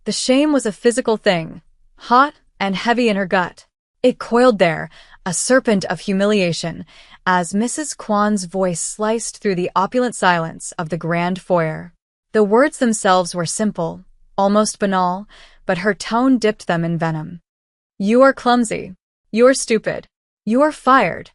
The shame was a physical thing, hot and heavy in her gut. It coiled there, a serpent of humiliation, as Mrs. Kwan's voice sliced through the opulent silence of the grand foyer. The words themselves were simple, almost banal, but her tone dipped them in venom. "You are clumsy. You are stupid. You are fired."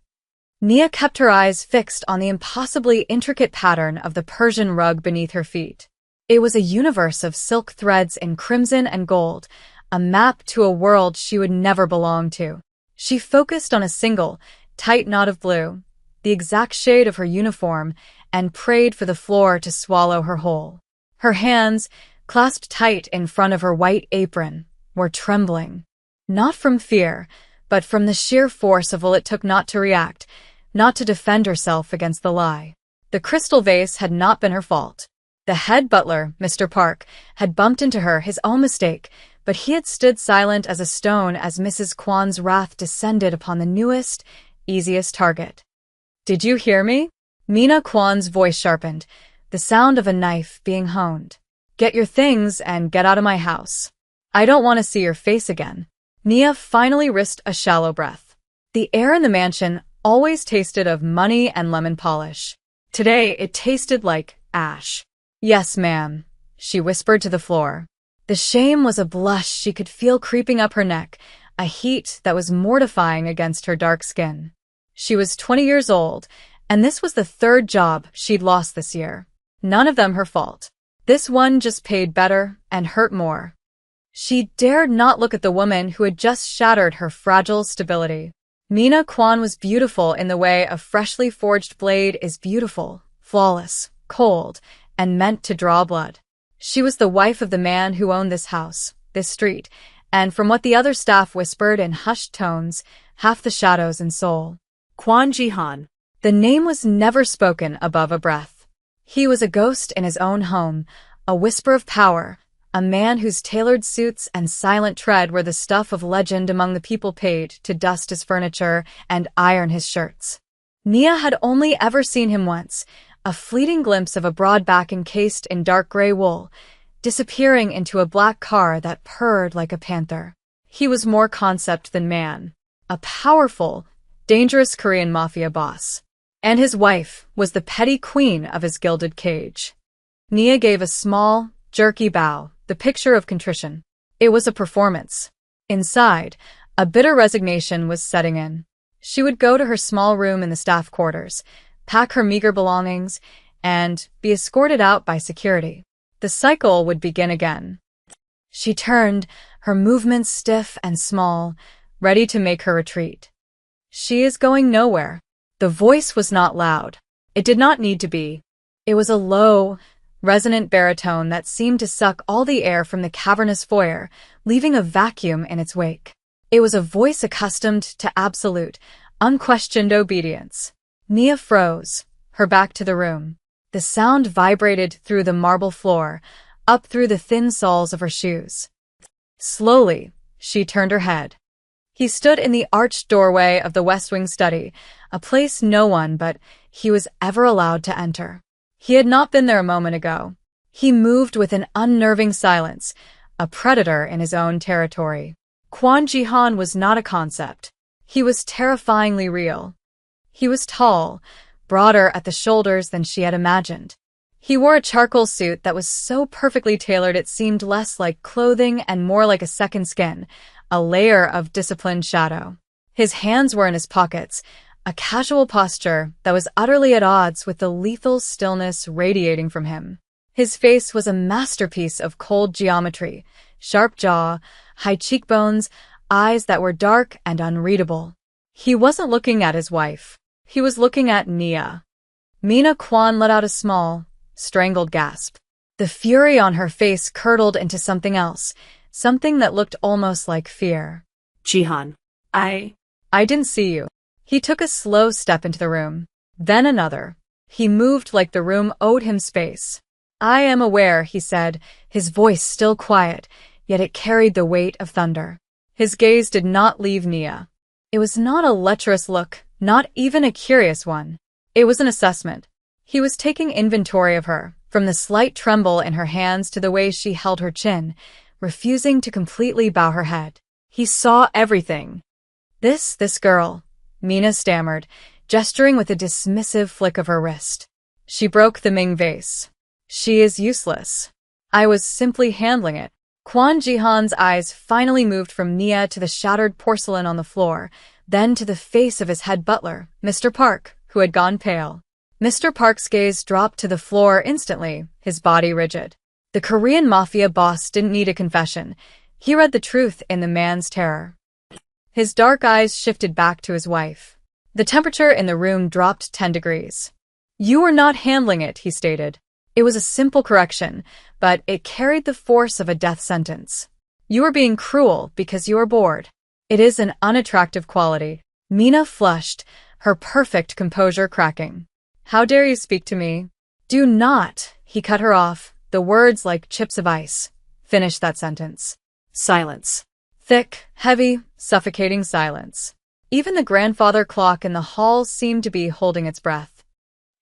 Nia kept her eyes fixed on the impossibly intricate pattern of the Persian rug beneath her feet. It was a universe of silk threads in crimson and gold, a map to a world she would never belong to. She focused on a single, tight knot of blue, the exact shade of her uniform, and prayed for the floor to swallow her whole. Her hands, clasped tight in front of her white apron, were trembling. Not from fear, but from the sheer force of will it took not to react, not to defend herself against the lie. The crystal vase had not been her fault. The head butler, Mr. Park, had bumped into her, his own mistake, but he had stood silent as a stone as Mrs. Kwan's wrath descended upon the newest, easiest target. "Did you hear me?" Mina Kwan's voice sharpened, the sound of a knife being honed. "Get your things and get out of my house. I don't want to see your face again." Nia finally risked a shallow breath. The air in the mansion always tasted of money and lemon polish. Today it tasted like ash. "Yes, ma'am," she whispered to the floor. The shame was a blush she could feel creeping up her neck, a heat that was mortifying against her dark skin. She was 20 years old, and this was the third job she'd lost this year. None of them her fault. This one just paid better and hurt more. She dared not look at the woman who had just shattered her fragile stability. Mina Kwan was beautiful in the way a freshly forged blade is beautiful, flawless, cold, and meant to draw blood. She was the wife of the man who owned this house, this street, and from what the other staff whispered in hushed tones, half the shadows and soul. Kwan Jihan. The name was never spoken above a breath. He was a ghost in his own home, a whisper of power, a man whose tailored suits and silent tread were the stuff of legend among the people paid to dust his furniture and iron his shirts. Nia had only ever seen him once, a fleeting glimpse of a broad back encased in dark gray wool, disappearing into a black car that purred like a panther. He was more concept than man, a powerful, dangerous Korean mafia boss. And his wife was the petty queen of his gilded cage. Nia gave a small, jerky bow, the picture of contrition. It was a performance. Inside, a bitter resignation was setting in. She would go to her small room in the staff quarters, pack her meager belongings, and be escorted out by security. The cycle would begin again. She turned, her movements stiff and small, ready to make her retreat. "She is going nowhere." The voice was not loud. It did not need to be. It was a low, resonant baritone that seemed to suck all the air from the cavernous foyer, leaving a vacuum in its wake. It was a voice accustomed to absolute, unquestioned obedience. Nia froze, her back to the room. The sound vibrated through the marble floor, up through the thin soles of her shoes. Slowly, she turned her head. He stood in the arched doorway of the West Wing study, a place no one but he was ever allowed to enter. He had not been there a moment ago. He moved with an unnerving silence, a predator in his own territory. Kwan Jihan was not a concept. He was terrifyingly real. He was tall, broader at the shoulders than she had imagined. He wore a charcoal suit that was so perfectly tailored it seemed less like clothing and more like a second skin, a layer of disciplined shadow. His hands were in his pockets, a casual posture that was utterly at odds with the lethal stillness radiating from him. His face was a masterpiece of cold geometry, sharp jaw, high cheekbones, eyes that were dark and unreadable. He wasn't looking at his wife. He was looking at Nia. Mina Kwan let out a small, strangled gasp. The fury on her face curdled into something else, something that looked almost like fear. "Jihan, I didn't see you." He took a slow step into the room, then another. He moved like the room owed him space. "I am aware," he said, his voice still quiet, yet it carried the weight of thunder. His gaze did not leave Nia. It was not a lecherous look, not even a curious one. It was an assessment. He was taking inventory of her, from the slight tremble in her hands to the way she held her chin, refusing to completely bow her head. He saw everything. This girl, Mina stammered, gesturing with a dismissive flick of her wrist. She broke the Ming vase. She is useless. I was simply handling it. Quan Jihan's eyes finally moved from Nia to the shattered porcelain on the floor, then to the face of his head butler, Mr. Park, who had gone pale. Mr. Park's gaze dropped to the floor instantly, his body rigid. The Korean Mafia boss didn't need a confession. He read the truth in the man's terror. His dark eyes shifted back to his wife. The temperature in the room dropped 10 degrees. You were not handling it, he stated. It was a simple correction, but it carried the force of a death sentence. You are being cruel because you are bored. It is an unattractive quality. Mina flushed, her perfect composure cracking. How dare you speak to me? Do not, he cut her off, the words like chips of ice. Finish that sentence. Silence. Thick, heavy, suffocating silence. Even the grandfather clock in the hall seemed to be holding its breath.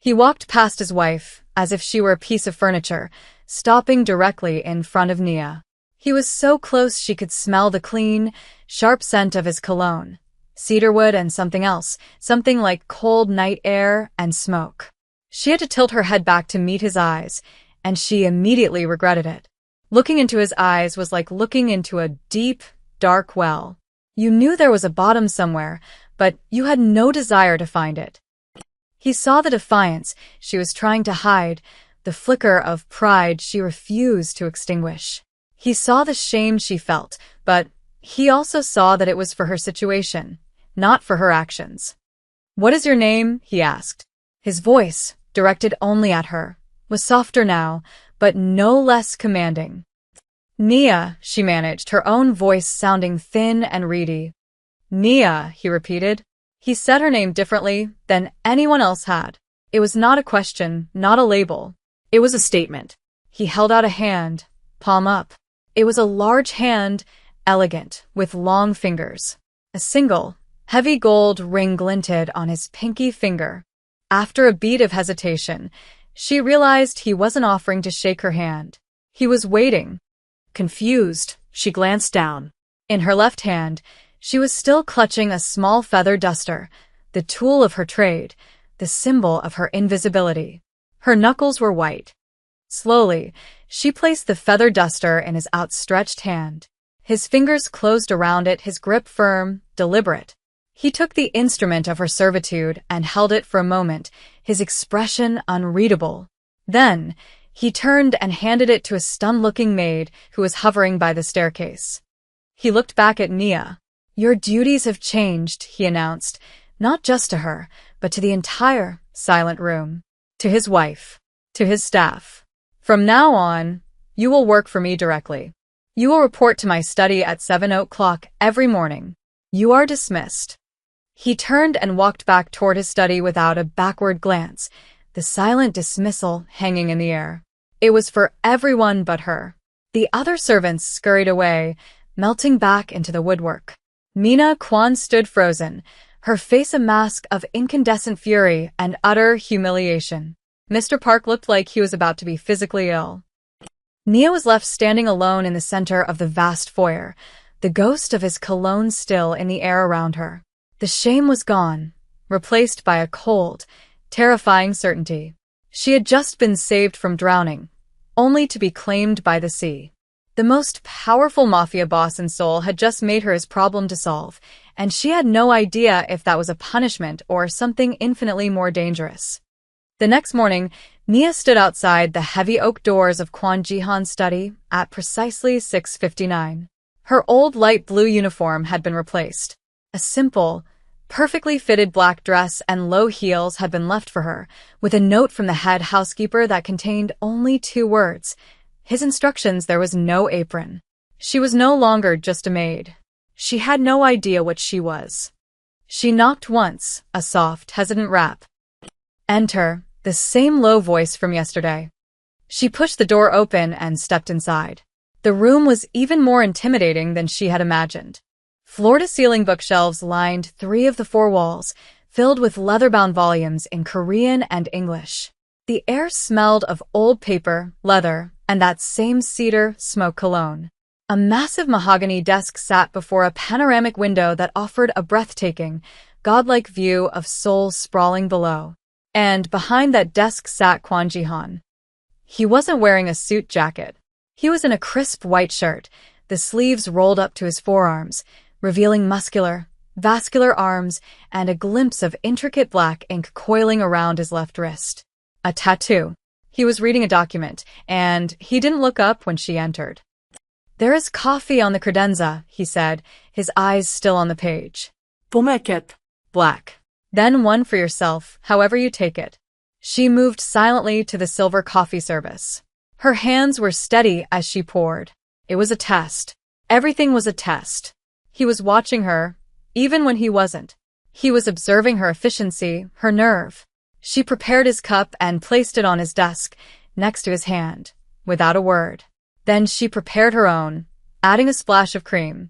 He walked past his wife, as if she were a piece of furniture, stopping directly in front of Nia. He was so close she could smell the clean, sharp scent of his cologne, cedarwood and something else, something like cold night air and smoke. She had to tilt her head back to meet his eyes, and she immediately regretted it. Looking into his eyes was like looking into a deep, dark well. You knew there was a bottom somewhere, but you had no desire to find it. He saw the defiance she was trying to hide, the flicker of pride she refused to extinguish. He saw the shame she felt, but he also saw that it was for her situation, not for her actions. What is your name? He asked. His voice, directed only at her, was softer now, but no less commanding. Nia, she managed, her own voice sounding thin and reedy. Nia, he repeated. He said her name differently than anyone else had. It was not a question, not a label. It was a statement. He held out a hand, palm up. It was a large hand, elegant, with long fingers. A single, heavy gold ring glinted on his pinky finger. After a beat of hesitation, she realized he wasn't offering to shake her hand. He was waiting. Confused, she glanced down. In her left hand, she was still clutching a small feather duster, the tool of her trade, the symbol of her invisibility. Her knuckles were white. Slowly, she placed the feather duster in his outstretched hand. His fingers closed around it, his grip firm, deliberate. He took the instrument of her servitude and held it for a moment, his expression unreadable. Then, he turned and handed it to a stunned-looking maid who was hovering by the staircase. He looked back at Nia. Your duties have changed, he announced, not just to her, but to the entire silent room, to his wife, to his staff. From now on, you will work for me directly. You will report to my study at 7 o'clock every morning. You are dismissed. He turned and walked back toward his study without a backward glance, the silent dismissal hanging in the air. It was for everyone but her. The other servants scurried away, melting back into the woodwork. Mina Quan stood frozen, her face a mask of incandescent fury and utter humiliation. Mr. Park looked like he was about to be physically ill. Nia was left standing alone in the center of the vast foyer, the ghost of his cologne still in the air around her. The shame was gone, replaced by a cold, terrifying certainty. She had just been saved from drowning, only to be claimed by the sea. The most powerful mafia boss in Seoul had just made her his problem to solve, and she had no idea if that was a punishment or something infinitely more dangerous. The next morning, Nia stood outside the heavy oak doors of Kwon Jihan's study at precisely 6:59. Her old light blue uniform had been replaced. A simple, perfectly fitted black dress and low heels had been left for her, with a note from the head housekeeper that contained only 2 words. His instructions: there was no apron. She was no longer just a maid. She had no idea what she was. She knocked once, a soft, hesitant rap. Enter, the same low voice from yesterday. She pushed the door open and stepped inside. The room was even more intimidating than she had imagined. Floor-to-ceiling bookshelves lined 3 of the 4 walls, filled with leather-bound volumes in Korean and English. The air smelled of old paper, leather, and that same cedar smoke cologne. A massive mahogany desk sat before a panoramic window that offered a breathtaking, godlike view of Seoul sprawling below. And behind that desk sat Kwon Ji-han. He wasn't wearing a suit jacket. He was in a crisp white shirt, the sleeves rolled up to his forearms, revealing muscular, vascular arms and a glimpse of intricate black ink coiling around his left wrist. A tattoo. He was reading a document, and he didn't look up when she entered. "There is coffee on the credenza," he said, his eyes still on the page. "Pomeket." "Black. Then one for yourself, however you take it." She moved silently to the silver coffee service. Her hands were steady as she poured. It was a test. Everything was a test. He was watching her, even when he wasn't. He was observing her efficiency, her nerve. She prepared his cup and placed it on his desk, next to his hand, without a word. Then she prepared her own, adding a splash of cream.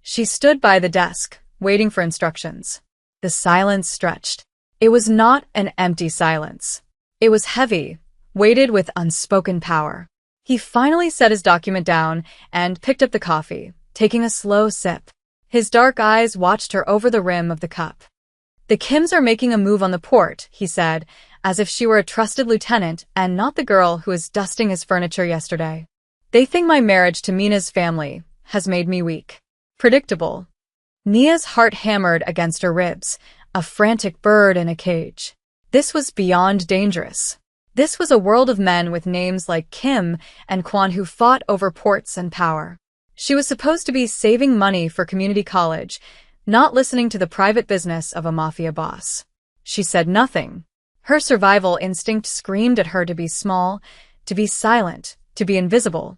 She stood by the desk, waiting for instructions. The silence stretched. It was not an empty silence. It was heavy, weighted with unspoken power. He finally set his document down and picked up the coffee, taking a slow sip. His dark eyes watched her over the rim of the cup. "The Kims are making a move on the port," he said, as if she were a trusted lieutenant and not the girl who was dusting his furniture yesterday. "They think my marriage to Mina's family has made me weak." Predictable. Nia's heart hammered against her ribs, a frantic bird in a cage. This was beyond dangerous. This was a world of men with names like Kim and Kwon who fought over ports and power. She was supposed to be saving money for community college, not listening to the private business of a mafia boss. She said nothing. Her survival instinct screamed at her to be small, to be silent, to be invisible.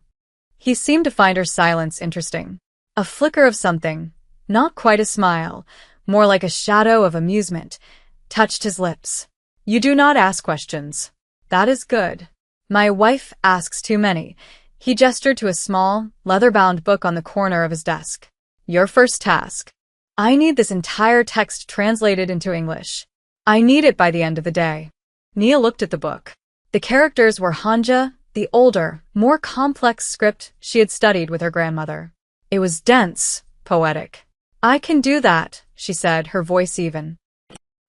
He seemed to find her silence interesting. A flicker of something, not quite a smile, more like a shadow of amusement, touched his lips. "You do not ask questions. That is good. My wife asks too many." He gestured to a small, leather-bound book on the corner of his desk. "Your first task. I need this entire text translated into English. I need it by the end of the day." Nia looked at the book. The characters were Hanja, the older, more complex script she had studied with her grandmother. It was dense, poetic. "I can do that," she said, her voice even.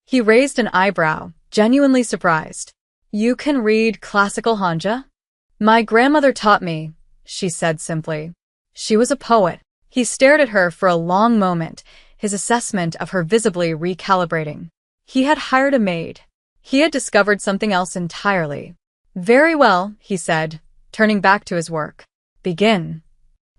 He raised an eyebrow, genuinely surprised. "You can read classical Hanja?" "My grandmother taught me," she said simply. She was a poet. He stared at her for a long moment, his assessment of her visibly recalibrating. He had hired a maid. He had discovered something else entirely. "Very well," he said, turning back to his work. "Begin."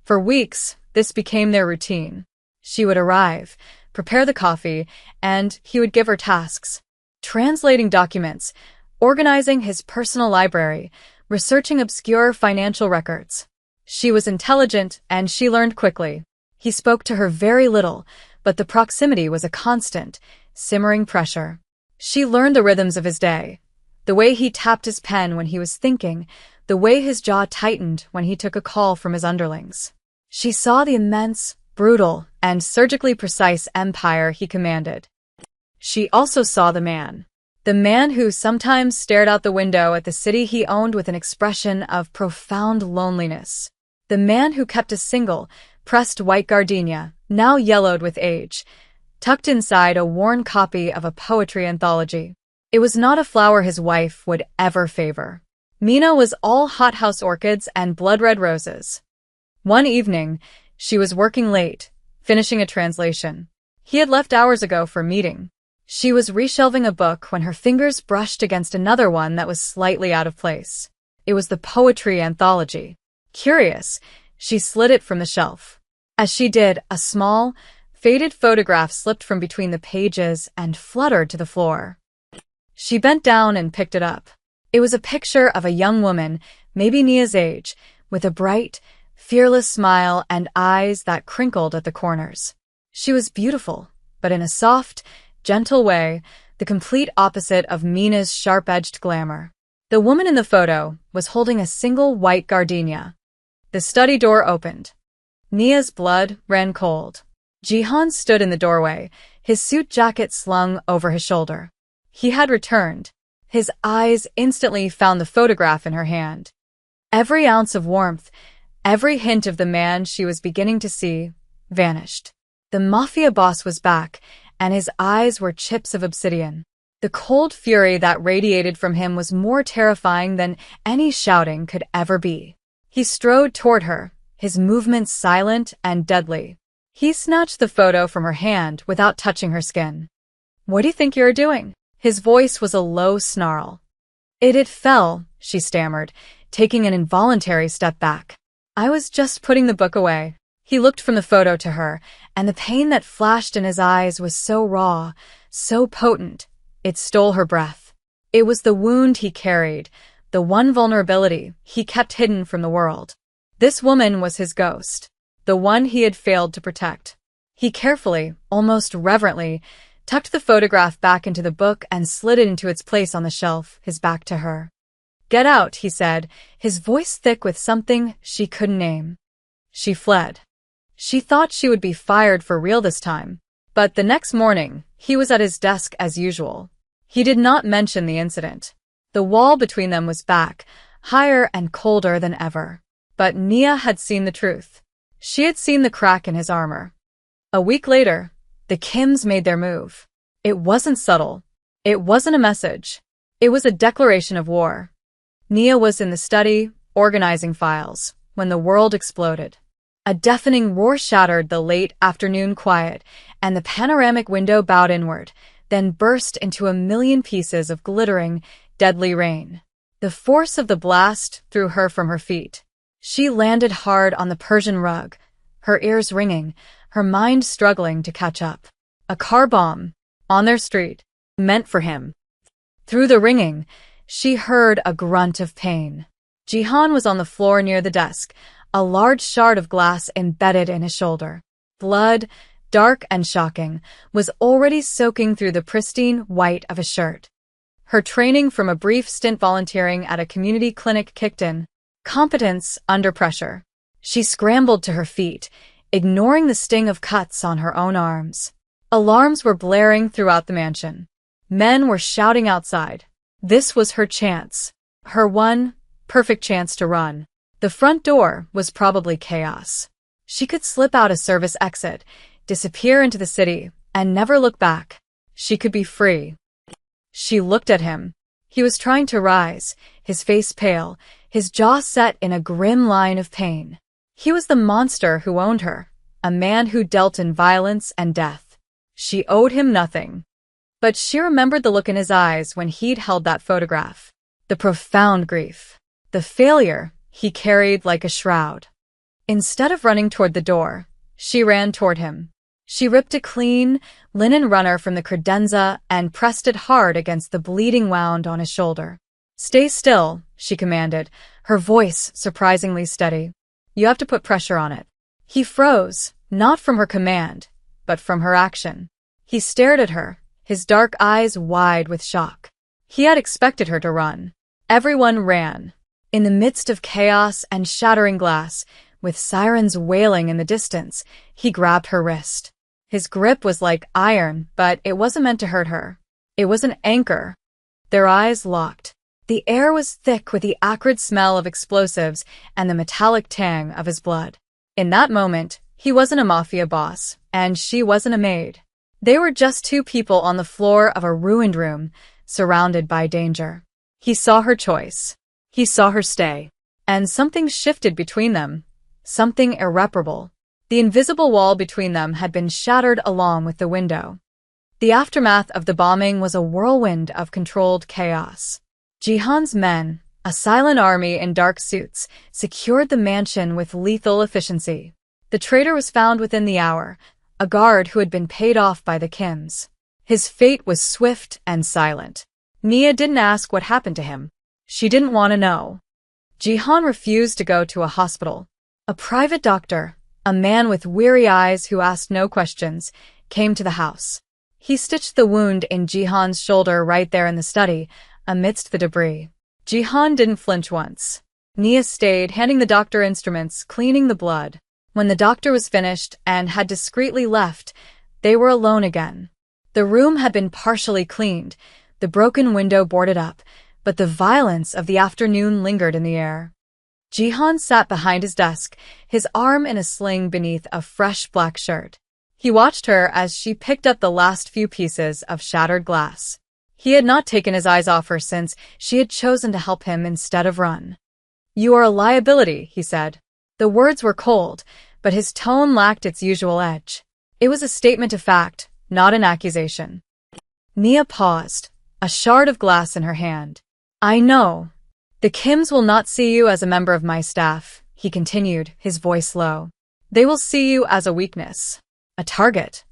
For weeks, this became their routine. She would arrive, prepare the coffee, and he would give her tasks. Translating documents, organizing his personal library, researching obscure financial records. She was intelligent, and she learned quickly. He spoke to her very little, but the proximity was a constant, simmering pressure. She learned the rhythms of his day, the way he tapped his pen when he was thinking, the way his jaw tightened when he took a call from his underlings. She saw the immense, brutal, and surgically precise empire he commanded. She also saw the man. The man who sometimes stared out the window at the city he owned with an expression of profound loneliness. The man who kept a single, pressed white gardenia, now yellowed with age, tucked inside a worn copy of a poetry anthology. It was not a flower his wife would ever favor. Mina was all hothouse orchids and blood-red roses. One evening, she was working late, finishing a translation. He had left hours ago for a meeting. She was reshelving a book when her fingers brushed against another one that was slightly out of place. It was the poetry anthology. Curious, she slid it from the shelf. As she did, a small, faded photograph slipped from between the pages and fluttered to the floor. She bent down and picked it up. It was a picture of a young woman, maybe Nia's age, with a bright, fearless smile and eyes that crinkled at the corners. She was beautiful, but in a soft, gentle way, the complete opposite of Mina's sharp-edged glamour. The woman in the photo was holding a single white gardenia. The study door opened. Nia's blood ran cold. Jihan stood in the doorway, his suit jacket slung over his shoulder. He had returned. His eyes instantly found the photograph in her hand. Every ounce of warmth, Every hint of the man she was beginning to see vanished. The Mafia boss was back, and his eyes were chips of obsidian. The cold fury that radiated from him was more terrifying than any shouting could ever be. He strode toward her, his movements silent and deadly. He snatched the photo from her hand without touching her skin. "What do you think you're doing?" His voice was a low snarl. It fell," she stammered, taking an involuntary step back. "I was just putting the book away." He looked from the photo to her, and the pain that flashed in his eyes was so raw, so potent, it stole her breath. It was the wound he carried, the one vulnerability he kept hidden from the world. This woman was his ghost, the one he had failed to protect. He carefully, almost reverently, tucked the photograph back into the book and slid it into its place on the shelf, his back to her. "Get out," he said, his voice thick with something she couldn't name. She fled. She thought she would be fired for real this time, but the next morning, he was at his desk as usual. He did not mention the incident. The wall between them was back, higher and colder than ever. But Nia had seen the truth. She had seen the crack in his armor. A week later, the Kims made their move. It wasn't subtle. It wasn't a message. It was a declaration of war. Nia was in the study, organizing files, when the world exploded. A deafening roar shattered the late afternoon quiet, and the panoramic window bowed inward, then burst into a million pieces of glittering, deadly rain. The force of the blast threw her from her feet. She landed hard on the Persian rug, her ears ringing, her mind struggling to catch up. A car bomb, on their street, meant for him. Through the ringing, she heard a grunt of pain. Jihan was on the floor near the desk, a large shard of glass embedded in his shoulder. Blood, dark and shocking, was already soaking through the pristine white of his shirt. Her training from a brief stint volunteering at a community clinic kicked in. Competence under pressure. She scrambled to her feet, ignoring the sting of cuts on her own arms. Alarms were blaring throughout the mansion. Men were shouting outside. This was her chance. Her one, perfect chance to run. The front door was probably chaos. She could slip out a service exit, disappear into the city, and never look back. She could be free. She looked at him. He was trying to rise, his face pale, his jaw set in a grim line of pain. He was the monster who owned her, a man who dealt in violence and death. She owed him nothing. But she remembered the look in his eyes when he'd held that photograph. The profound grief. The failure he carried like a shroud. Instead of running toward the door, she ran toward him. She ripped a clean, linen runner from the credenza and pressed it hard against the bleeding wound on his shoulder. "Stay still," she commanded, her voice surprisingly steady. "You have to put pressure on it." He froze, not from her command, but from her action. He stared at her, his dark eyes wide with shock. He had expected her to run. Everyone ran. In the midst of chaos and shattering glass, with sirens wailing in the distance, he grabbed her wrist. His grip was like iron, but it wasn't meant to hurt her. It was an anchor. Their eyes locked. The air was thick with the acrid smell of explosives and the metallic tang of his blood. In that moment, he wasn't a mafia boss, and she wasn't a maid. They were just two people on the floor of a ruined room, surrounded by danger. He saw her choice. He saw her stay. And something shifted between them. Something irreparable. The invisible wall between them had been shattered along with the window. The aftermath of the bombing was a whirlwind of controlled chaos. Jihan's men, a silent army in dark suits, secured the mansion with lethal efficiency. The traitor was found within the hour, a guard who had been paid off by the Kims. His fate was swift and silent. Nia didn't ask what happened to him. She didn't want to know. Jihan refused to go to a hospital. A private doctor, a man with weary eyes who asked no questions, came to the house. He stitched the wound in Jihan's shoulder right there in the study, amidst the debris. Jihan didn't flinch once. Nia stayed, handing the doctor instruments, cleaning the blood. When the doctor was finished and had discreetly left, they were alone again. The room had been partially cleaned, the broken window boarded up, but the violence of the afternoon lingered in the air. Jihan sat behind his desk, his arm in a sling beneath a fresh black shirt. He watched her as she picked up the last few pieces of shattered glass. He had not taken his eyes off her since she had chosen to help him instead of run. "You are a liability," he said. The words were cold, but his tone lacked its usual edge. It was a statement of fact, not an accusation. Nia paused, a shard of glass in her hand. "I know. The Kims will not see you as a member of my staff," he continued, his voice low. "They will see you as a weakness. A target."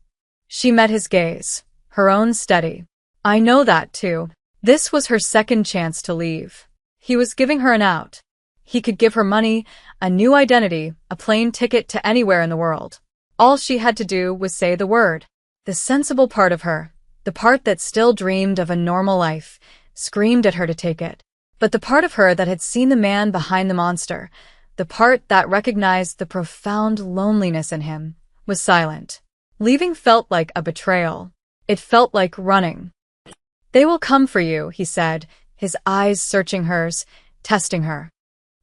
She met his gaze, her own steady. "I know that, too." This was her second chance to leave. He was giving her an out. He could give her money, a new identity, a plane ticket to anywhere in the world. All she had to do was say the word. The sensible part of her, the part that still dreamed of a normal life, screamed at her to take it. But the part of her that had seen the man behind the monster, the part that recognized the profound loneliness in him, was silent. Leaving felt like a betrayal. It felt like running. "They will come for you," he said, his eyes searching hers, testing her.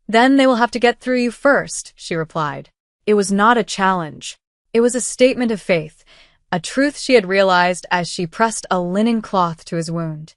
"Then they will have to get through you first," she replied. It was not a challenge. It was a statement of faith, a truth she had realized as she pressed a linen cloth to his wound.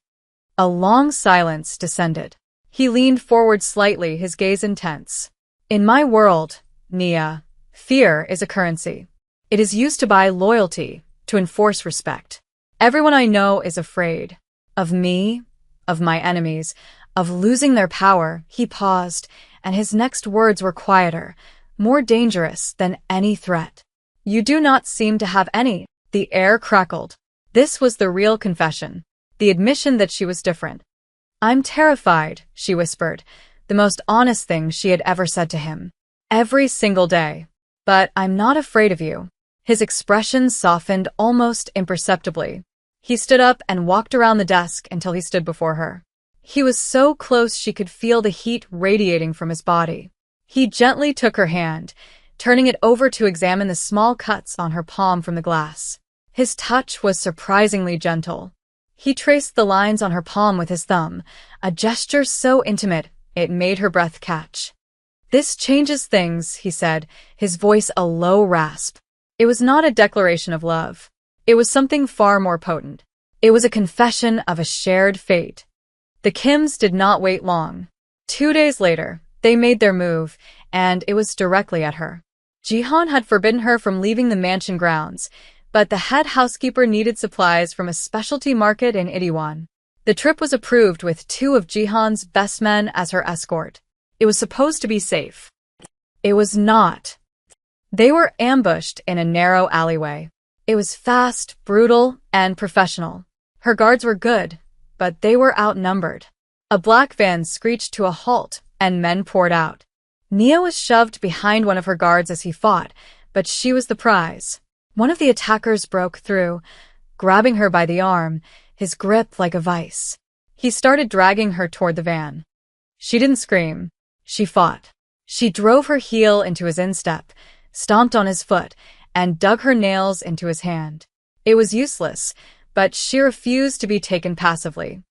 A long silence descended. He leaned forward slightly, his gaze intense. "In my world, Nia, fear is a currency. It is used to buy loyalty, to enforce respect. Everyone I know is afraid. Of me, of my enemies, of losing their power." He paused, and his next words were quieter, more dangerous than any threat. "You do not seem to have any." The air crackled. This was the real confession, the admission that she was different. "I'm terrified," she whispered, the most honest thing she had ever said to him. "Every single day. But I'm not afraid of you." His expression softened almost imperceptibly. He stood up and walked around the desk until he stood before her. He was so close she could feel the heat radiating from his body. He gently took her hand, turning it over to examine the small cuts on her palm from the glass. His touch was surprisingly gentle. He traced the lines on her palm with his thumb, a gesture so intimate it made her breath catch. "This changes things," he said, his voice a low rasp. It was not a declaration of love. It was something far more potent. It was a confession of a shared fate. The Kims did not wait long. 2 days later, they made their move, and it was directly at her. Jihan had forbidden her from leaving the mansion grounds, but the head housekeeper needed supplies from a specialty market in Itaewon. The trip was approved with 2 of Jihan's best men as her escort. It was supposed to be safe. It was not. They were ambushed in a narrow alleyway. It was fast, brutal, and professional. Her guards were good, but they were outnumbered. A black van screeched to a halt, and men poured out. Nia was shoved behind one of her guards as he fought, but she was the prize. One of the attackers broke through, grabbing her by the arm, his grip like a vice. He started dragging her toward the van. She didn't scream. She fought. She drove her heel into his instep, stomped on his foot, and dug her nails into his hand. It was useless, but she refused to be taken passively.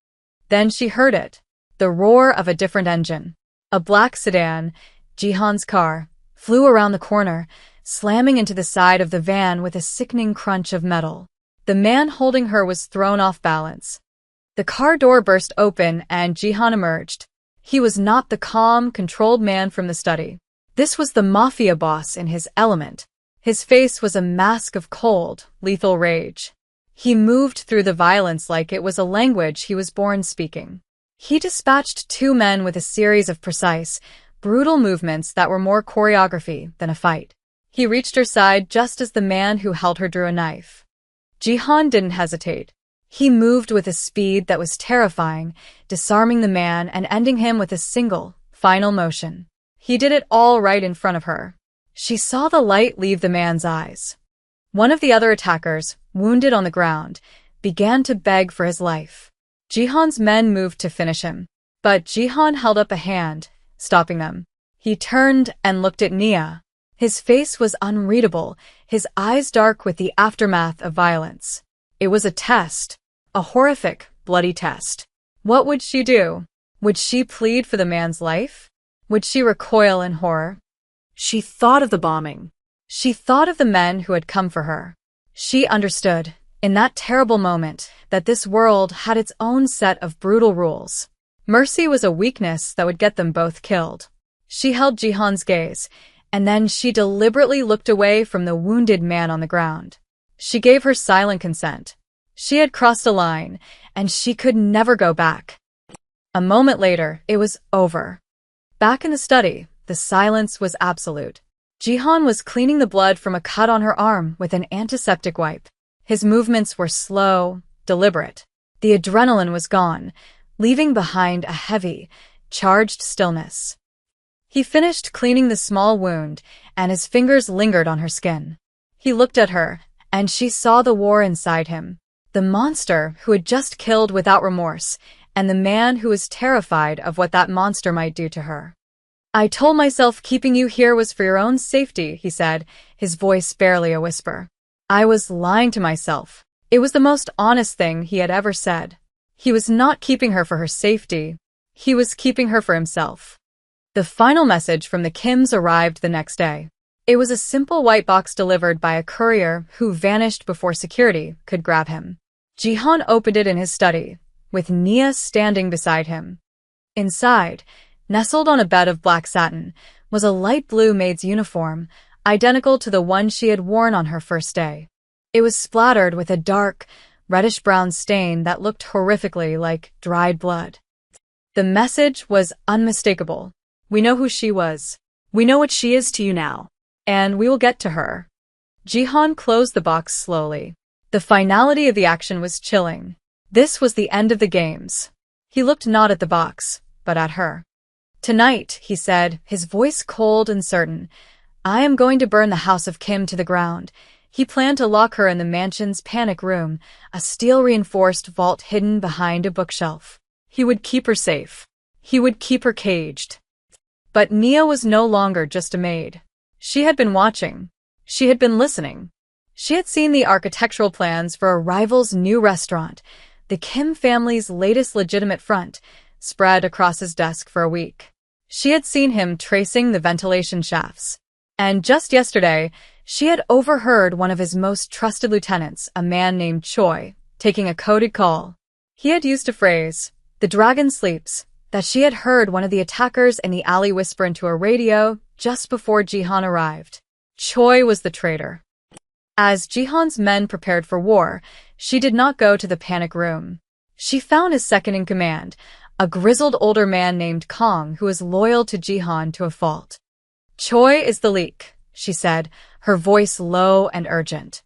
Then she heard it, the roar of a different engine. A black sedan, Jihan's car, flew around the corner, slamming into the side of the van with a sickening crunch of metal. The man holding her was thrown off balance. The car door burst open and Jihan emerged. He was not the calm, controlled man from the study. This was the Mafia boss in his element. His face was a mask of cold, lethal rage. He moved through the violence like it was a language he was born speaking. He dispatched 2 men with a series of precise, brutal movements that were more choreography than a fight. He reached her side just as the man who held her drew a knife. Jihan didn't hesitate. He moved with a speed that was terrifying, disarming the man and ending him with a single, final motion. He did it all right in front of her. She saw the light leave the man's eyes. One of the other attackers, wounded on the ground, began to beg for his life. Jihan's men moved to finish him, but Jihan held up a hand, stopping them. He turned and looked at Nia. His face was unreadable, his eyes dark with the aftermath of violence. It was a test, a horrific, bloody test. What would she do? Would she plead for the man's life? Would she recoil in horror? She thought of the bombing. She thought of the men who had come for her. She understood, in that terrible moment, that this world had its own set of brutal rules. Mercy was a weakness that would get them both killed. She held Jihan's gaze, and then she deliberately looked away from the wounded man on the ground. She gave her silent consent. She had crossed a line, and she could never go back. A moment later, it was over. Back in the study, the silence was absolute. Jihan was cleaning the blood from a cut on her arm with an antiseptic wipe. His movements were slow, deliberate. The adrenaline was gone, leaving behind a heavy, charged stillness. He finished cleaning the small wound, and his fingers lingered on her skin. He looked at her, and she saw the war inside him. The monster who had just killed without remorse, and the man who was terrified of what that monster might do to her. "I told myself keeping you here was for your own safety," he said, his voice barely a whisper. "I was lying to myself." It was the most honest thing he had ever said. He was not keeping her for her safety. He was keeping her for himself. The final message from the Kims arrived the next day. It was a simple white box delivered by a courier who vanished before security could grab him. Jihan opened it in his study, with Nia standing beside him. Inside, nestled on a bed of black satin, was a light blue maid's uniform, identical to the one she had worn on her first day. It was splattered with a dark, reddish-brown stain that looked horrifically like dried blood. The message was unmistakable. "We know who she was. We know what she is to you now. And we will get to her." Jihan closed the box slowly. The finality of the action was chilling. This was the end of the games. He looked not at the box, but at her. "Tonight," he said, his voice cold and certain, "I am going to burn the house of Kim to the ground." He planned to lock her in the mansion's panic room, a steel-reinforced vault hidden behind a bookshelf. He would keep her safe. He would keep her caged. But Nia was no longer just a maid. She had been watching. She had been listening. She had seen the architectural plans for a rival's new restaurant, the Kim family's latest legitimate front, spread across his desk for a week. She had seen him tracing the ventilation shafts. And just yesterday, she had overheard one of his most trusted lieutenants, a man named Choi, taking a coded call. He had used a phrase, "The dragon sleeps," that she had heard one of the attackers in the alley whisper into a radio just before Jihan arrived. Choi was the traitor. As Jihan's men prepared for war, she did not go to the panic room. She found his second-in-command, a grizzled older man named Kong who was loyal to Jihan to a fault. "Choi is the leak," she said, her voice low and urgent.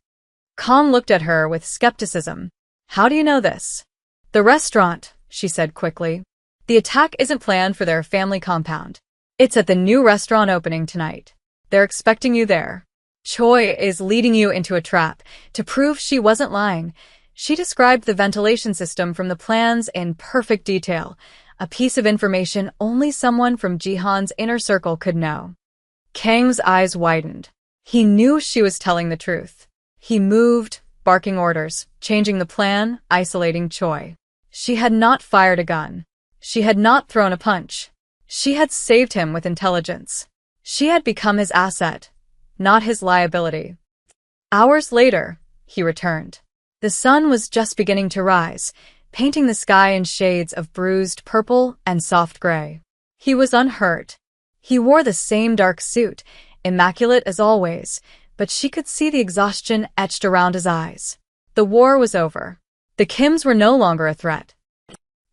Kong looked at her with skepticism. "How do you know this?" "The restaurant," she said quickly. "The attack isn't planned for their family compound. It's at the new restaurant opening tonight. They're expecting you there. Choi is leading you into a trap." To prove she wasn't lying, she described the ventilation system from the plans in perfect detail, a piece of information only someone from Jihan's inner circle could know. Kang's eyes widened. He knew she was telling the truth. He moved, barking orders, changing the plan, isolating Choi. She had not fired a gun. She had not thrown a punch. She had saved him with intelligence. She had become his asset, not his liability. Hours later, he returned. The sun was just beginning to rise, painting the sky in shades of bruised purple and soft gray. He was unhurt. He wore the same dark suit, immaculate as always, but she could see the exhaustion etched around his eyes. The war was over. The Kims were no longer a threat.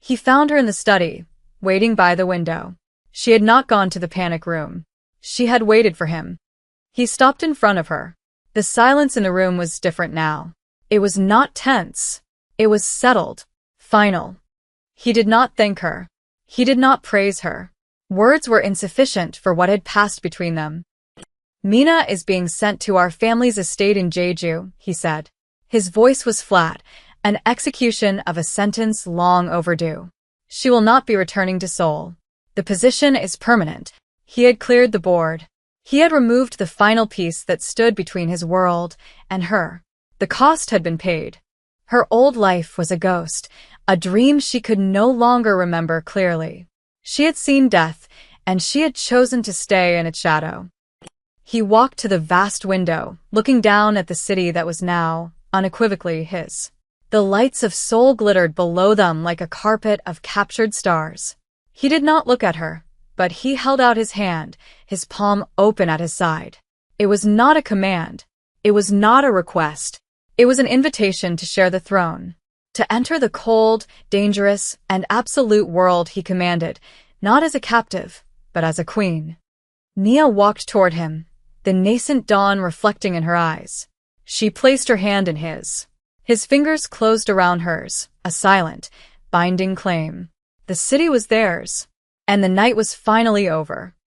He found her in the study, waiting by the window. She had not gone to the panic room. She had waited for him. He stopped in front of her. The silence in the room was different now. It was not tense. It was settled, final. He did not thank her. He did not praise her. Words were insufficient for what had passed between them. "Mina is being sent to our family's estate in Jeju," he said. His voice was flat, an execution of a sentence long overdue. "She will not be returning to Seoul. The position is permanent." He had cleared the board. He had removed the final piece that stood between his world and her. The cost had been paid. Her old life was a ghost, a dream she could no longer remember clearly. She had seen death, and she had chosen to stay in its shadow. He walked to the vast window, looking down at the city that was now, unequivocally, his. The lights of Seoul glittered below them like a carpet of captured stars. He did not look at her, but he held out his hand, his palm open at his side. It was not a command. It was not a request. It was an invitation to share the throne, to enter the cold, dangerous, and absolute world he commanded, not as a captive, but as a queen. Nia walked toward him, the nascent dawn reflecting in her eyes. She placed her hand in his. His fingers closed around hers, a silent, binding claim. The city was theirs, and the night was finally over.